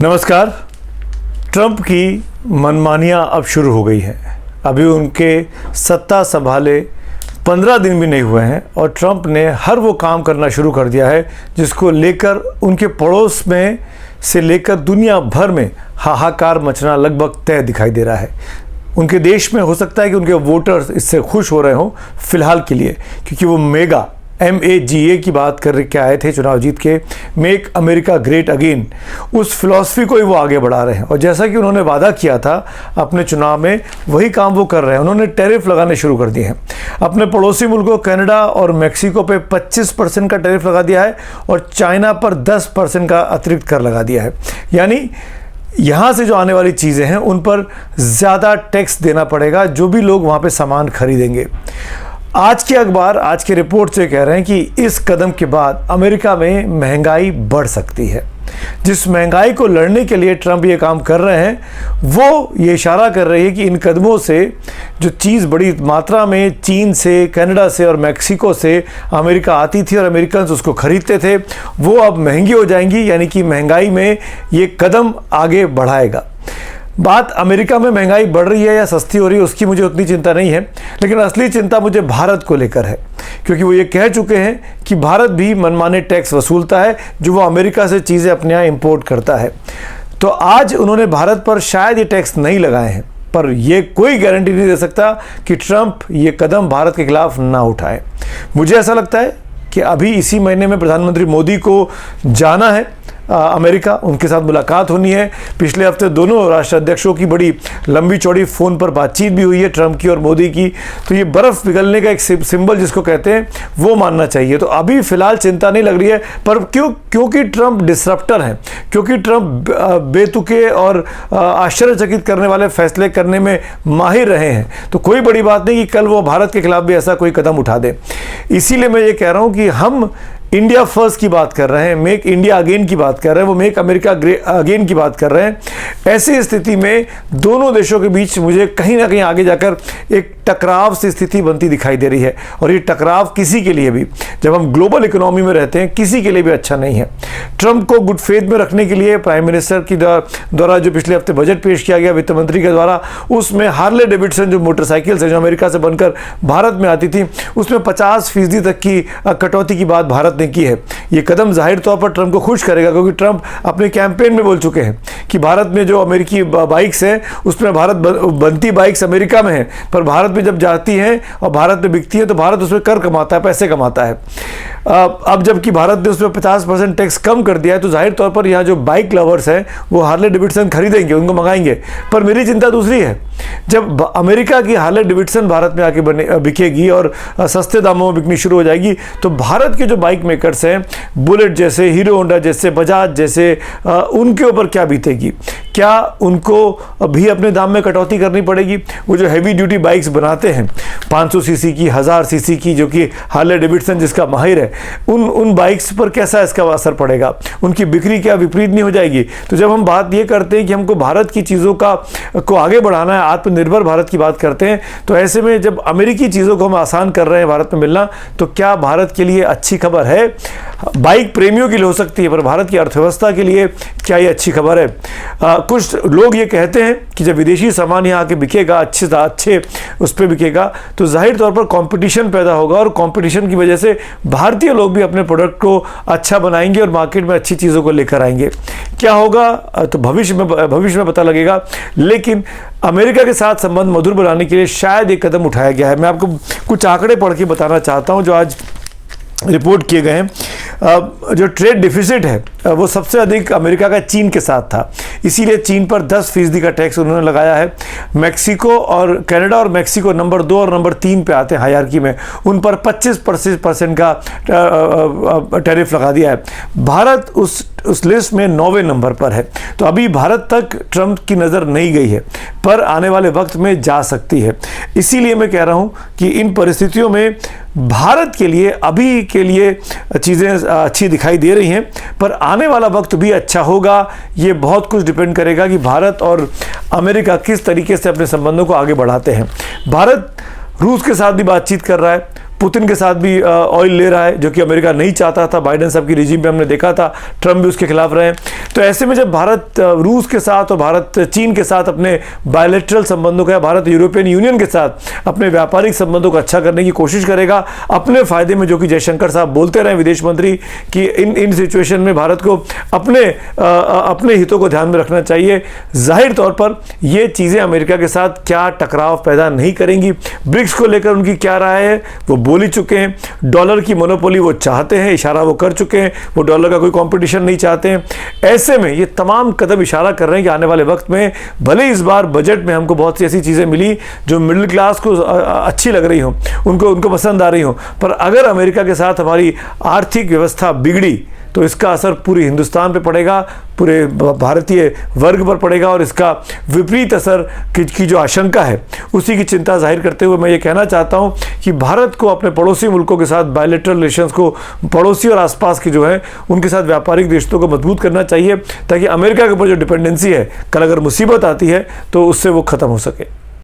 नमस्कार। ट्रंप की मनमानियां अब शुरू हो गई हैं। अभी उनके सत्ता संभाले 15 दिन भी नहीं हुए हैं और ट्रंप ने हर वो काम करना शुरू कर दिया है जिसको लेकर उनके पड़ोस में से लेकर दुनिया भर में हाहाकार मचना लगभग तय दिखाई दे रहा है। उनके देश में हो सकता है कि उनके वोटर्स इससे खुश हो रहे हों फिलहाल के लिए, क्योंकि वो MAGA की बात कर के आए थे चुनाव जीत के, मेक अमेरिका ग्रेट अगेन, उस फिलॉसफी को ही वो आगे बढ़ा रहे हैं। और जैसा कि उन्होंने वादा किया था अपने चुनाव में, वही काम वो कर रहे हैं। उन्होंने टैरिफ लगाने शुरू कर दिए हैं। अपने पड़ोसी मुल्कों कनाडा और मेक्सिको पे 25% का टैरिफ लगा दिया है और चाइना पर 10% का अतिरिक्त कर लगा दिया है। यानी यहाँ से जो आने वाली चीज़ें हैं उन पर ज़्यादा टैक्स देना पड़ेगा जो भी लोग वहाँ पे सामान खरीदेंगे। आज के अखबार आज के रिपोर्ट से कह रहे हैं कि इस कदम के बाद अमेरिका में महंगाई बढ़ सकती है। जिस महंगाई को लड़ने के लिए ट्रंप ये काम कर रहे हैं, वो ये इशारा कर रही है कि इन कदमों से जो चीज़ बड़ी मात्रा में चीन से, कनाडा से और मेक्सिको से अमेरिका आती थी और अमेरिकन उसको खरीदते थे, वो अब महंगी हो जाएंगी। यानी कि महंगाई में ये कदम आगे बढ़ाएगा। बात अमेरिका में महंगाई बढ़ रही है या सस्ती हो रही है उसकी मुझे उतनी चिंता नहीं है, लेकिन असली चिंता मुझे भारत को लेकर है, क्योंकि वो ये कह चुके हैं कि भारत भी मनमाने टैक्स वसूलता है जो वो अमेरिका से चीज़ें अपने यहाँ इंपोर्ट करता है। तो आज उन्होंने भारत पर शायद ये टैक्स नहीं लगाए हैं, पर यह कोई गारंटी नहीं दे सकता कि ट्रंप ये कदम भारत के खिलाफ ना उठाए। मुझे ऐसा लगता है कि अभी इसी महीने में प्रधानमंत्री मोदी को जाना है अमेरिका, उनके साथ मुलाकात होनी है। पिछले हफ्ते दोनों राष्ट्राध्यक्षों की बड़ी लंबी चौड़ी फ़ोन पर बातचीत भी हुई है, ट्रंप की और मोदी की। तो ये बर्फ़ पिघलने का एक सिंबल जिसको कहते हैं वो मानना चाहिए। तो अभी फ़िलहाल चिंता नहीं लग रही है, पर क्योंकि ट्रंप डिसरप्टर हैं, क्योंकि ट्रंप बेतुके और आश्चर्यचकित करने वाले फैसले करने में माहिर रहे हैं, तो कोई बड़ी बात नहीं कि कल वो भारत के खिलाफ भी ऐसा कोई कदम उठा दें। इसीलिए मैं ये कह रहा हूँ कि हम इंडिया फर्स्ट की बात कर रहे हैं, मेक इंडिया अगेन की बात कर रहे हैं, वो मेक अमेरिका अगेन की बात कर रहे हैं। ऐसी स्थिति में दोनों देशों के बीच मुझे कहीं ना कहीं आगे जाकर एक टकराव सी स्थिति बनती दिखाई दे रही है, और ये टकराव किसी के लिए भी, जब हम ग्लोबल इकोनॉमी में रहते हैं, किसी के लिए भी अच्छा नहीं है। ट्रंप को गुड फेथ में रखने के लिए प्राइम मिनिस्टर की द्वारा जो पिछले हफ्ते बजट पेश किया गया वित्त मंत्री के द्वारा, उसमें हार्ले डेविडसन जो मोटरसाइकिल्स है जो अमेरिका से बनकर भारत में आती थी, उसमें 50% तक की कटौती की बात भारत ने की है। ये कदम जाहिर तौर पर ट्रंप को खुश करेगा, क्योंकि ट्रंप अपने कैंपेन में बोल चुके हैं कि भारत में जो अमेरिकी बाइक्स हैं उसमें भारत बनती बाइक्स अमेरिका में हैं, पर भारत में जब जाती हैं और भारत में बिकती हैं तो भारत उसमें कर कमाता है, पैसे कमाता है। अब जबकि भारत ने उसमें 50% टैक्स कम कर दिया है, तो जाहिर तौर पर यहाँ जो बाइक लवर्स हैं वो हार्ले डेविडसन खरीदेंगे, उनको मंगाएंगे। पर मेरी चिंता दूसरी है, जब अमेरिका की हार्ले डेविडसन भारत में आके बिकेगी और सस्ते दामों में बिकनी शुरू हो जाएगी, तो भारत के जो बाइक मेकर्स हैं, बुलेट जैसे, हीरो होंडा जैसे, बजाज जैसे, उनके ऊपर क्या बीतेगी? क्या उनको भी अपने दाम में कटौती करनी पड़ेगी? वो जो हैवी ड्यूटी बाइक्स बनाते हैं 500 सीसी की, 1000 सीसी की, जो कि हार्ले डेविडसन जिसका माहिर है, उन बाइक्स पर कैसा इसका असर पड़ेगा? उनकी बिक्री क्या विपरीत नहीं हो जाएगी? तो जब हम बात ये करते हैं कि हमको भारत की चीज़ों को आगे बढ़ाना है, आत्मनिर्भर भारत की बात करते हैं, तो ऐसे में जब अमेरिकी चीज़ों को हम आसान कर रहे हैं भारत में मिलना, तो क्या भारत के लिए अच्छी खबर है? बाइक प्रेमियों के लिए हो सकती है, पर भारत की अर्थव्यवस्था के लिए क्या ये अच्छी खबर है? कुछ लोग ये कहते हैं कि जब विदेशी सामान यहाँ आके बिकेगा, अच्छे उस पर बिकेगा, तो जाहिर तौर पर कंपटीशन पैदा होगा, और कंपटीशन की वजह से भारतीय लोग भी अपने प्रोडक्ट को अच्छा बनाएंगे और मार्केट में अच्छी चीज़ों को लेकर आएंगे। क्या होगा तो भविष्य में पता लगेगा, लेकिन अमेरिका के साथ संबंध मधुर बनाने के लिए शायद एक कदम उठाया गया है। मैं आपको कुछ आंकड़े पढ़ के बताना चाहता हूँ जो आज रिपोर्ट किए गए हैं। जो ट्रेड डिफिसिट है वो सबसे अधिक अमेरिका का चीन के साथ था, इसीलिए चीन पर 10% का टैक्स उन्होंने लगाया है। मेक्सिको और कनाडा और मेक्सिको नंबर 2 और नंबर 3 पे आते हैं हायरार्की में, उन पर 25% का टैरिफ लगा दिया है। भारत उस लिस्ट में 9वें नंबर पर है। तो अभी भारत तक ट्रंप की नज़र नहीं गई है, पर आने वाले वक्त में जा सकती है। इसीलिए मैं कह रहा हूँ कि इन परिस्थितियों में भारत के लिए अभी के लिए चीज़ें अच्छी दिखाई दे रही हैं, पर आने वाला वक्त भी अच्छा होगा। ये बहुत कुछ डिपेंड करेगा कि भारत और अमेरिका किस तरीके से अपने संबंधों को आगे बढ़ाते हैं। भारत रूस के साथ भी बातचीत कर रहा है, पुतिन के साथ भी ऑयल ले रहा है, जो कि अमेरिका नहीं चाहता था। बाइडेन साहब की रिजीम में हमने देखा था, ट्रंप भी उसके खिलाफ रहे। तो ऐसे में जब भारत रूस के साथ और भारत चीन के साथ अपने बायलैटरल संबंधों का, भारत यूरोपियन यूनियन के साथ अपने व्यापारिक संबंधों को अच्छा करने की कोशिश करेगा अपने फायदे में, जो कि जयशंकर साहब बोलते रहे विदेश मंत्री, कि इन सिचुएशन में भारत को अपने हितों को ध्यान में रखना चाहिए। जाहिर तौर पर ये चीज़ें अमेरिका के साथ क्या टकराव पैदा नहीं करेंगी। ब्रिक्स को लेकर उनकी क्या राय है वो बोल ही चुके हैं। डॉलर की मोनोपोली वो चाहते हैं, इशारा वो कर चुके हैं, वो डॉलर का कोई कंपटीशन नहीं चाहते हैं। ऐसे में ये तमाम कदम इशारा कर रहे हैं कि आने वाले वक्त में भले इस बार बजट में हमको बहुत सी ऐसी चीज़ें मिली जो मिडिल क्लास को अच्छी लग रही हो, उनको पसंद आ रही हो, पर अगर अमेरिका के साथ हमारी आर्थिक व्यवस्था बिगड़ी तो इसका असर पूरे हिंदुस्तान पे पड़ेगा, पूरे भारतीय वर्ग पर पड़ेगा, और इसका विपरीत असर की जो आशंका है उसी की चिंता जाहिर करते हुए मैं ये कहना चाहता हूँ कि भारत को अपने पड़ोसी मुल्कों के साथ बायलैटरल रिलेशंस को, पड़ोसी और आसपास के जो है उनके साथ व्यापारिक रिश्तों को मजबूत करना चाहिए, ताकि अमेरिका के ऊपर जो डिपेंडेंसी है कल अगर मुसीबत आती है तो उससे वो ख़त्म हो सके।